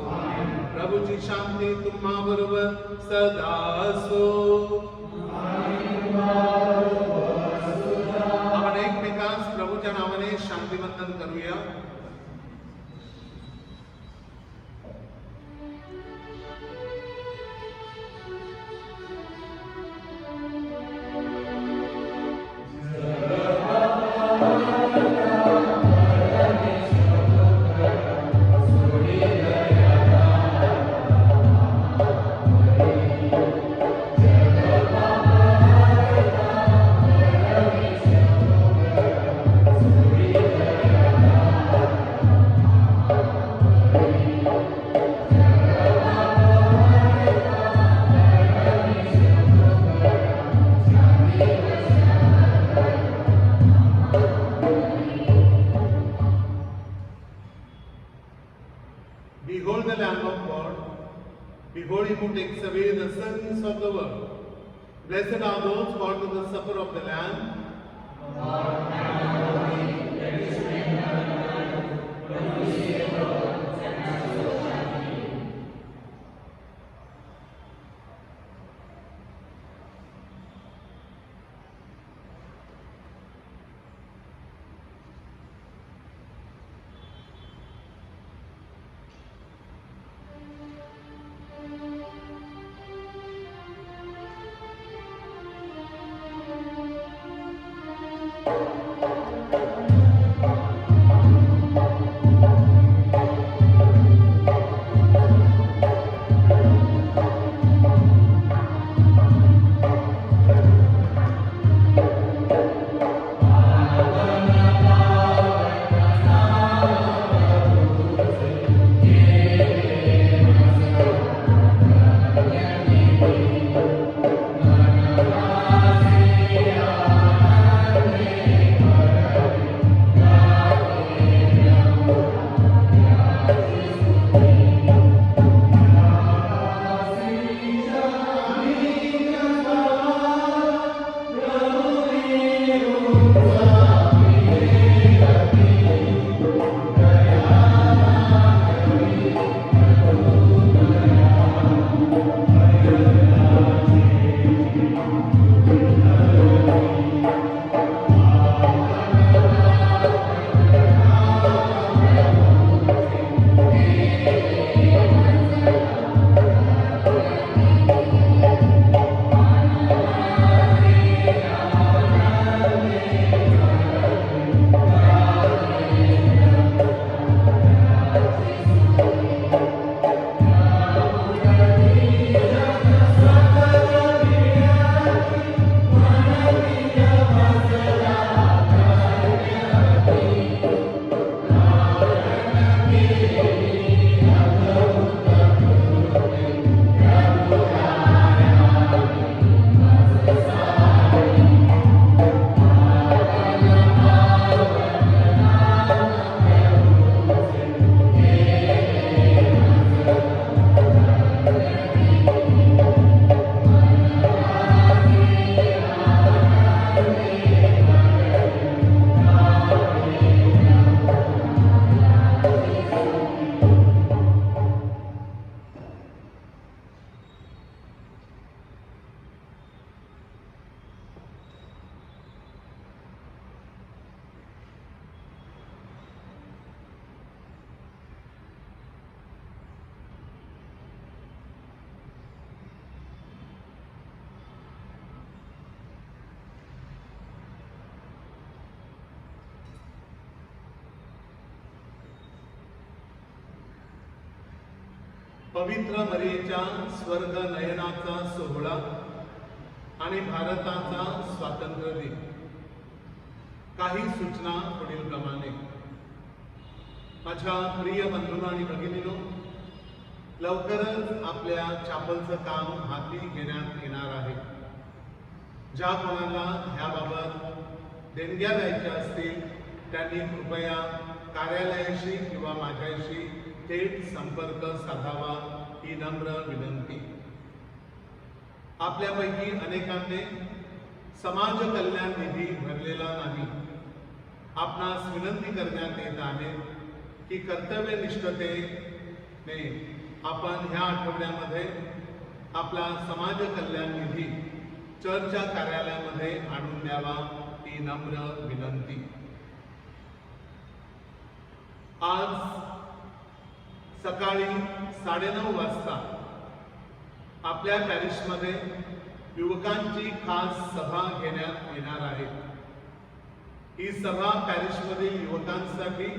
प्रभूची शांती तुम्हा बरोबर सदा असो. आपण एकमेकांस प्रभूच्या नावाने शांतिवंदन करूया. Behold the Lamb of God. Behold him who takes away the sins of the world. Blessed are those called to the supper of the Lamb. पवित्र मरियेच्या स्वर्ग नयनाचा सोहळा आणि भारताचा स्वातंत्र्य दिन. काही सूचना पुढील प्रमाणे. माझ्या प्रिय बंधूंनो आणि भगिनींनो, लवकरच आपल्या चॅपलचं काम हाती घेण्यात येणार आहे. ज्या कोणाला ह्याबाबत देणग्या द्यायच्या असतील त्यांनी कृपया कार्यालयाशी किंवा माझ्याशी थेट संपर्क साधावा ही नम्र विनंती. आपल्यापैकी अनेकांनी समाज कल्याण निधी भरलेला नाही. आपणास विनंती करण्यात येत आहे की कर्तव्यनिष्ठतेने आपण ह्या आठवड्यामध्ये आपला समाज कल्याण निधी चर्चच्या कार्यालयामध्ये आणून द्यावा ही नम्र विनंती. आज सकाळी 9:30 वाजता आपल्या पॅरिसमध्ये युवकांची खास सभा घेण्यात येणार आहे. ही सभा पॅरिसमधील युवकांसाठी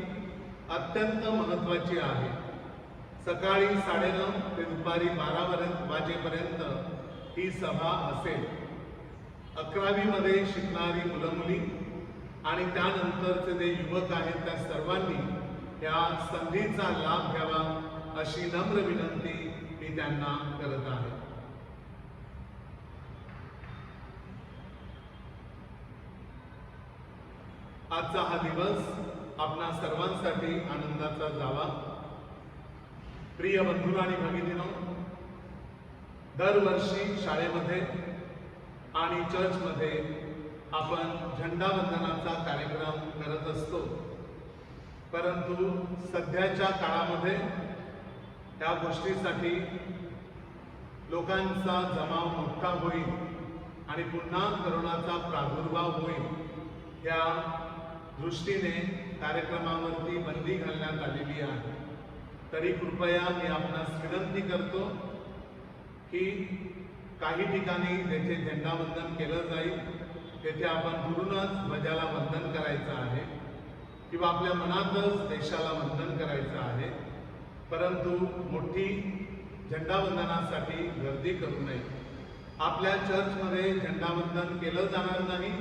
अत्यंत महत्त्वाची आहे. सकाळी 9:30 ते दुपारी 12 वाजेपर्यंत ही सभा असेल. 11वी मध्ये शिकणारी मुलं मुली आणि त्यानंतरचे जे युवक आहेत त्या सर्वांनी या संधीचा लाभ घ्यावा अशी नम्र विनंती मी त्यांना करत आहे. आजचा हा दिवस आपणा सर्वांसाठी आनंदाचा जावा. प्रिय बंधू आणि भगिनींनो, दरवर्षी शाळेमध्ये आणि चर्चमध्ये आपण झेंडावंदनाचा कार्यक्रम करत असतो. परंतु सध्याच्या काळामध्ये त्या गोष्टीसाठी लोकांचा जमाव मोठा होईल आणि पुन्हा करोनाचा प्रादुर्भाव होईल या दृष्टीने कार्यक्रमावरती बंदी घालण्यात आलेली आहे. तरी कृपया मी आपणास विनंती करतो की काही ठिकाणी जेथे झेंडावंदन केलं जाईल तेथे आपण दुरूनच ध्वजाला वंदन करायचं आहे किंवा आपल्या मनातच देशाला वंदन करायचं आहे. परंतु मोठी झेंडावंदनासाठी गर्दी करू नये. आपल्या चर्चमध्ये झेंडावंदन केलं जाणार नाही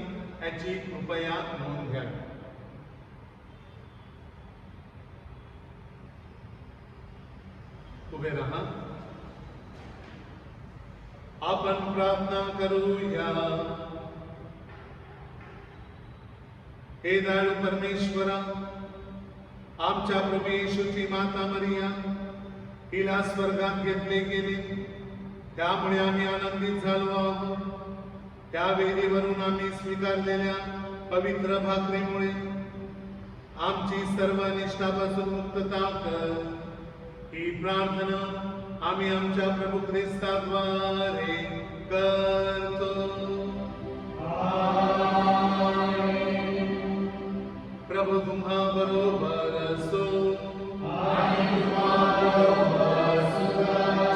याची कृपया नोंद घ्या. उभे राहा. आपण प्रार्थना करूया. हे दयाळू परमेश्वरा, आमच्या प्रभू येशूची माता मरिया हिला स्वर्गात घेतले गेले, त्यामुळे आम्ही आनंदित झालो आहोत. त्या वेदीवरून आम्ही स्वीकारलेल्या पवित्र भाकरीमुळे आमची सर्व निष्ठापासून मुक्तता कर. ही प्रार्थना आम्ही आमच्या प्रभू ख्रिस्ताद्वारे करतो. प्रभू तुम्हा बरोबर असो.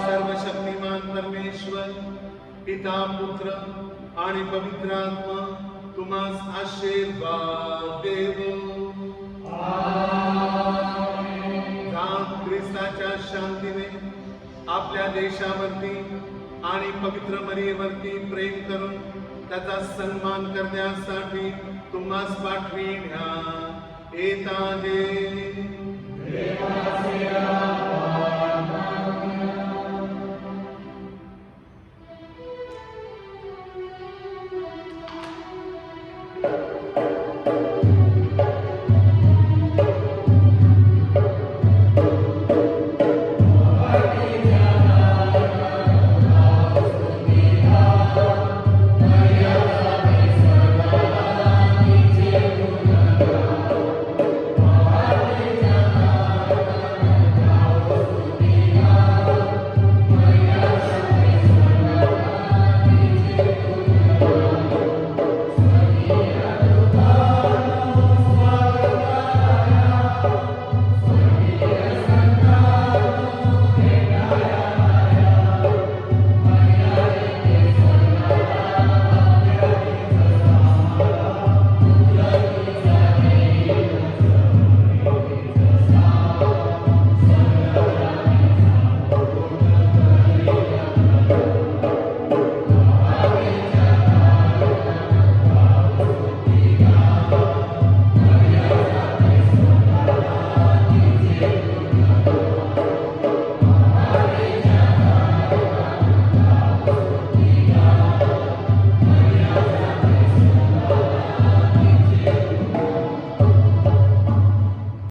सर्वशक्तिमान परमेश्वर पिता, पुत्र आणि पवित्र आत्मा तुम्हास आशीर्वाद देवो. ख्रिस्ताच्या शांतीने आपल्या देशावरती आणि पवित्र मरियेवरती प्रेम करून त्याचा सन्मान करण्यासाठी तुम्हास पाठविण्यात येत आहे.